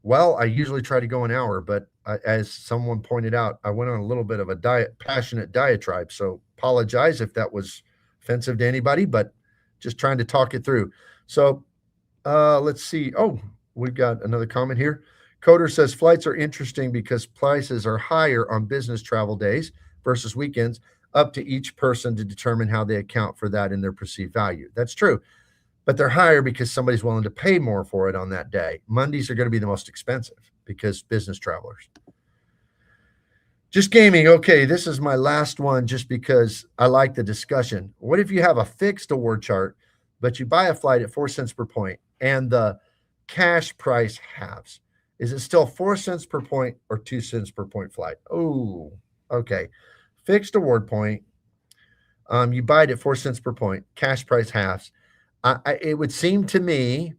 well, I usually try to go an hour, but as someone pointed out, I went on a little bit of a passionate diatribe. So apologize if that was offensive to anybody, but just trying to talk it through. So let's see. Oh, we've got another comment here. Coder says flights are interesting because prices are higher on business travel days versus weekends, up to each person to determine how they account for that in their perceived value. That's true. But they're higher because somebody's willing to pay more for it on that day. Mondays are going to be the most expensive because business travelers. Just Gaming. Okay, this is my last one just because I like the discussion. What if you have a fixed award chart, but you buy a flight at 4 cents per point and the cash price halves? Is it still 4 cents per point or 2 cents per point flight? Oh, okay. Fixed award point. You buy it at 4 cents per point. Cash price halves. It would seem to me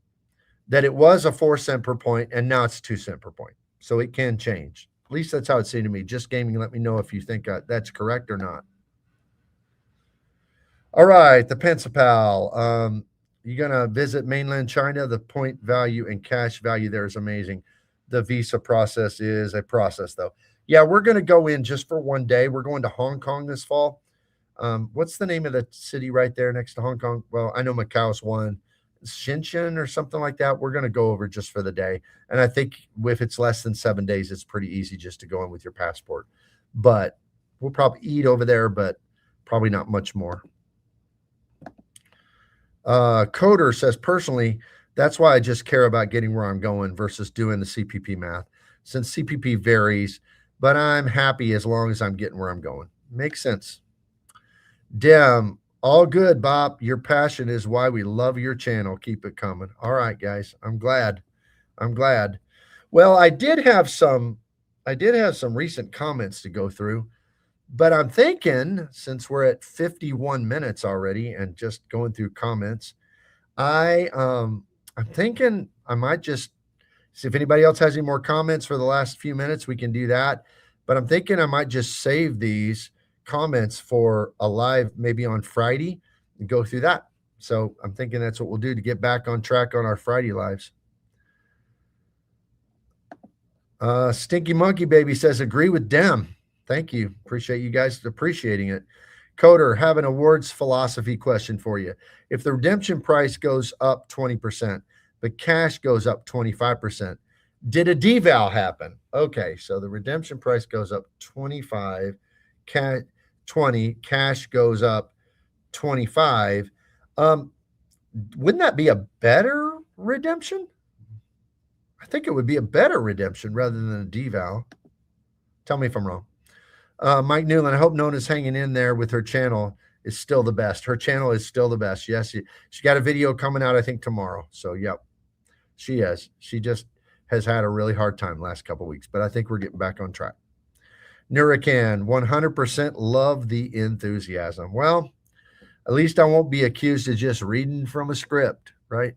that it was a 4 cent per point and now it's 2 cent per point. So it can change. At least that's how it seemed to me. Just gaming, let me know if you think that's correct or not. All right, the Pensapal. You're going to visit mainland China. The point value and cash value there is amazing. The visa process is a process, though. Yeah, we're going to go in just for one day. We're going to Hong Kong this fall. What's the name of the city right there next to Hong Kong? Well, I know Macau's one. Shenzhen or something like that. We're going to go over just for the day. And I think if it's less than 7 days, it's pretty easy just to go in with your passport. But we'll probably eat over there, but probably not much more. Coder says, personally, that's why I just care about getting where I'm going versus doing the CPP math, since CPP varies, but I'm happy as long as I'm getting where I'm going. Makes sense. Dem, all good, Bob. Your passion is why we love your channel. Keep it coming. All right, guys. I'm glad. Well, I did have some recent comments to go through. But I'm thinking, since we're at 51 minutes already and just going through comments, I'm thinking I might just see if anybody else has any more comments for the last few minutes, we can do that. But I'm thinking I might just save these comments for a live maybe on Friday and go through that. So I'm thinking that's what we'll do to get back on track on our Friday lives. Stinky Monkey Baby says, agree with Dem. Thank you. Appreciate you guys appreciating it. Coder, have an awards philosophy question for you. If the redemption price goes up 20%, but cash goes up 25%, did a deval happen? Okay, so the redemption price goes up 25, 20, cash goes up 25. Wouldn't that be a better redemption? I think it would be a better redemption rather than a deval. Tell me if I'm wrong. Mike Newland, I hope Nona's hanging in there with her channel. Is still the best. Her channel is still the best. Yes, she got a video coming out, I think, tomorrow. So, yep, she is. She just has had a really hard time the last couple of weeks, but I think we're getting back on track. Nuracan, 100% love the enthusiasm. Well, at least I won't be accused of just reading from a script, right?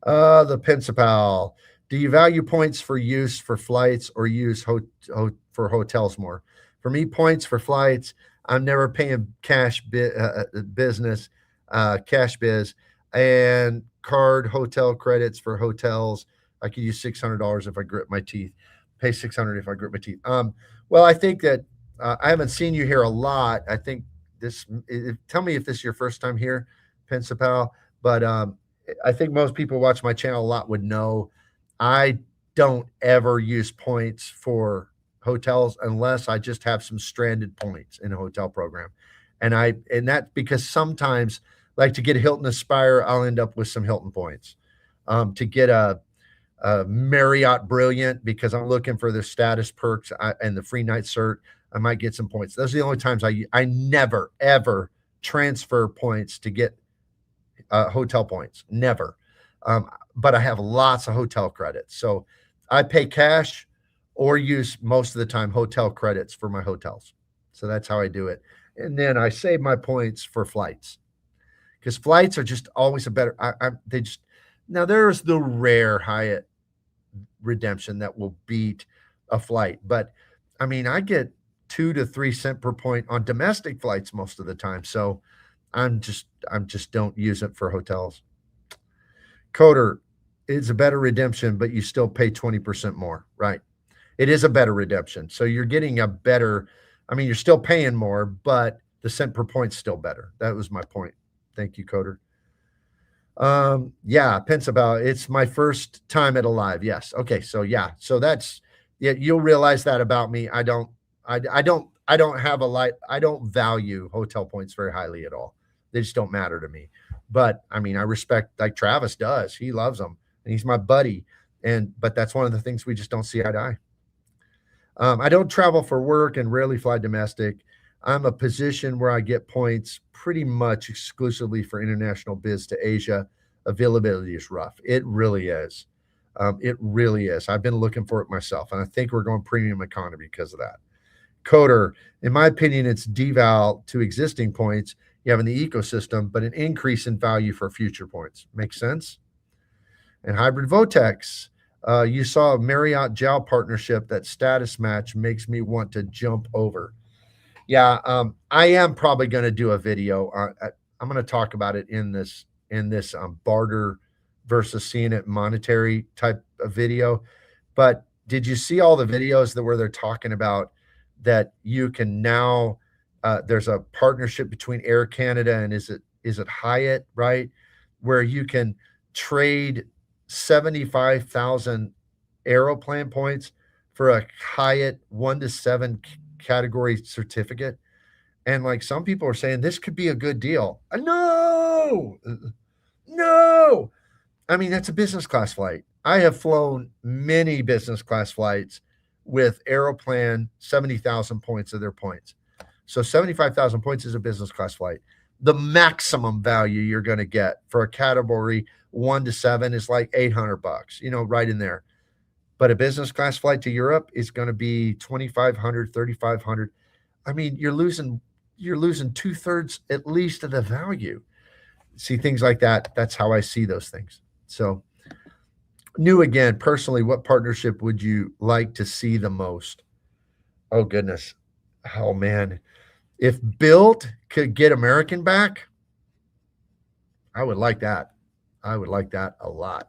The Principal. Do you value points for use for flights or use for hotels more? For me, points for flights. I'm never paying cash business, cash biz, and card hotel credits for hotels. I could use $600 if I grit my teeth. Pay $600 if I grit my teeth. Well, I think that I haven't seen you here a lot. I think tell me if this is your first time here, Principal, but I think most people watch my channel a lot would know I don't ever use points for hotels unless I just have some stranded points in a hotel program. And that's because sometimes, like to get a Hilton Aspire, I'll end up with some Hilton points. To get a Marriott Brilliant, because I'm looking for the status perks and the free night cert, I might get some points. Those are the only times I never, ever transfer points to get hotel points. Never. But I have lots of hotel credits. So I pay cash or use most of the time hotel credits for my hotels. So that's how I do it. And then I save my points for flights because flights are just always a better. Now there's the rare Hyatt redemption that will beat a flight, but I mean, I get 2 to 3 cents per point on domestic flights most of the time. So I'm just don't use it for hotels. Coder, it's a better redemption, but you still pay 20% more, right? It is a better redemption. So you're getting a better, I mean, you're still paying more, but the cent per point's still better. That was my point. Thank you, Coder. Yeah, Pensabal, it's my first time at a live. Yes. Okay. So yeah. So that's, yeah, you'll realize that about me. I don't value hotel points very highly at all. They just don't matter to me. But I mean, I respect, like Travis does. He loves them and he's my buddy. But that's one of the things we just don't see eye to eye. I don't travel for work and rarely fly domestic. I'm a position where I get points pretty much exclusively for international biz to Asia. Availability is rough. It really is. It really is. I've been looking for it myself, and I think we're going premium economy because of that. Coder, in my opinion, it's deval to existing points you have in the ecosystem, but an increase in value for future points. Makes sense? And hybrid Votex, you saw a Marriott JAL partnership. That status match makes me want to jump over. Yeah, I am probably going to do a video. I'm going to talk about it in this barter versus seeing it monetary type of video. But did you see all the videos that where they're talking about that you can now? There's a partnership between Air Canada and is it Hyatt, right? Where you can trade 75,000 Aeroplan points for a Hyatt 1-to-7 category certificate. And like some people are saying, this could be a good deal. No, no. I mean, that's a business class flight. I have flown many business class flights with Aeroplan 70,000 points of their points. So 75,000 points is a business class flight. The maximum value you're going to get for a category 1-to-7 is like $800, right in there. But a business class flight to Europe is going to be 2,500, 3,500. I mean, you're losing 2/3 at least of the value. See things like that. That's how I see those things. So, new again, personally, what partnership would you like to see the most? Oh goodness. Oh man. If Built could get American back, I would like that. I would like that a lot.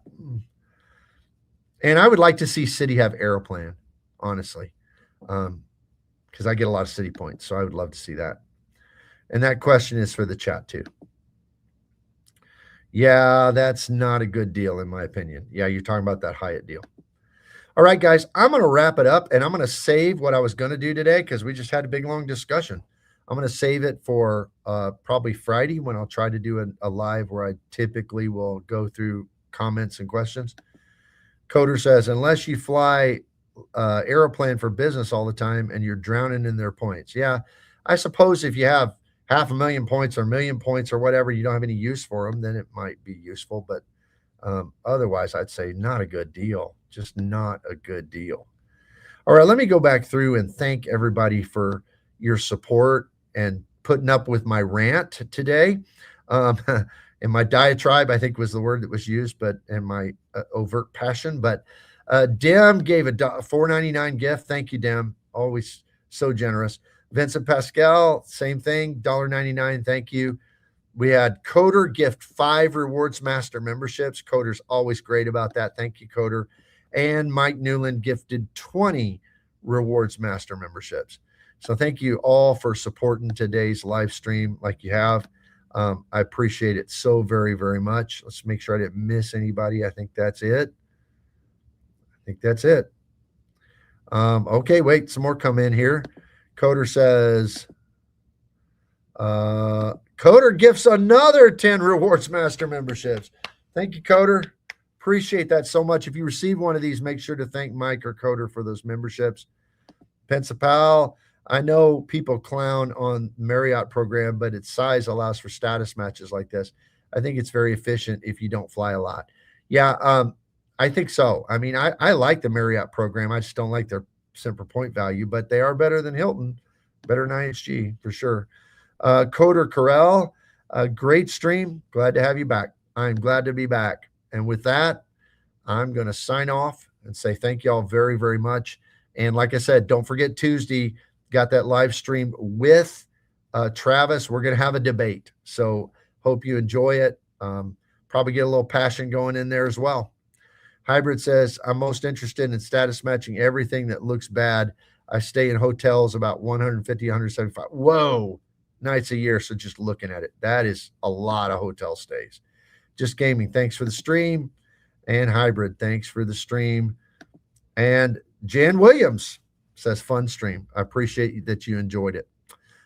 And I would like to see City have Aeroplan, honestly, because I get a lot of City points. So I would love to see that. And that question is for the chat too. Yeah, that's not a good deal in my opinion. Yeah, you're talking about that Hyatt deal. All right, guys, I'm going to wrap it up, and I'm going to save what I was going to do today because we just had a big, long discussion. I'm going to save it for probably Friday when I'll try to do a live where I typically will go through comments and questions. Coder says, unless you fly Aeroplan for business all the time and you're drowning in their points. Yeah, I suppose if you have 500,000 points or 1,000,000 points or whatever, you don't have any use for them, then it might be useful. But otherwise, I'd say not a good deal. Just not a good deal. All right, let me go back through and thank everybody for your support and putting up with my rant today. And my diatribe, I think was the word that was used, but and my overt passion. But Dem gave a $4.99 gift. Thank you, Dem. Always so generous. Vincent Pascal, same thing, $1.99. Thank you. We had Coder gift 5 Rewards Master memberships. Coder's always great about that. Thank you, Coder. And Mike Newland gifted 20 Rewards Master memberships. So thank you all for supporting today's live stream like you have. I appreciate it so very, very much. Let's make sure I didn't miss anybody. I think that's it. Okay, wait, some more come in here. Coder says, Coder gifts another 10 Rewards Master memberships. Thank you, Coder. Appreciate that so much. If you receive one of these, make sure to thank Mike or Coder for those memberships. Pensapal, I know people clown on Marriott program, but its size allows for status matches like this. I think it's very efficient if you don't fly a lot. Yeah, I think so. I mean, I like the Marriott program. I just don't like their simple point value, but they are better than Hilton, better than IHG for sure. Coder Corral, great stream. Glad to have you back. I'm glad to be back. And with that, I'm going to sign off and say thank you all very, very much. And like I said, don't forget Tuesday, got that live stream with Travis. We're going to have a debate. So hope you enjoy it. Probably get a little passion going in there as well. Hybrid says, I'm most interested in status matching everything that looks bad. I stay in hotels about 150, 175. Whoa, nights a year. So just looking at it, that is a lot of hotel stays. Just Gaming, thanks for the stream. And Hybrid, thanks for the stream. And Jan Williams says, fun stream. I appreciate that you enjoyed it.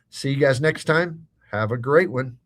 See you guys next time. Have a great one.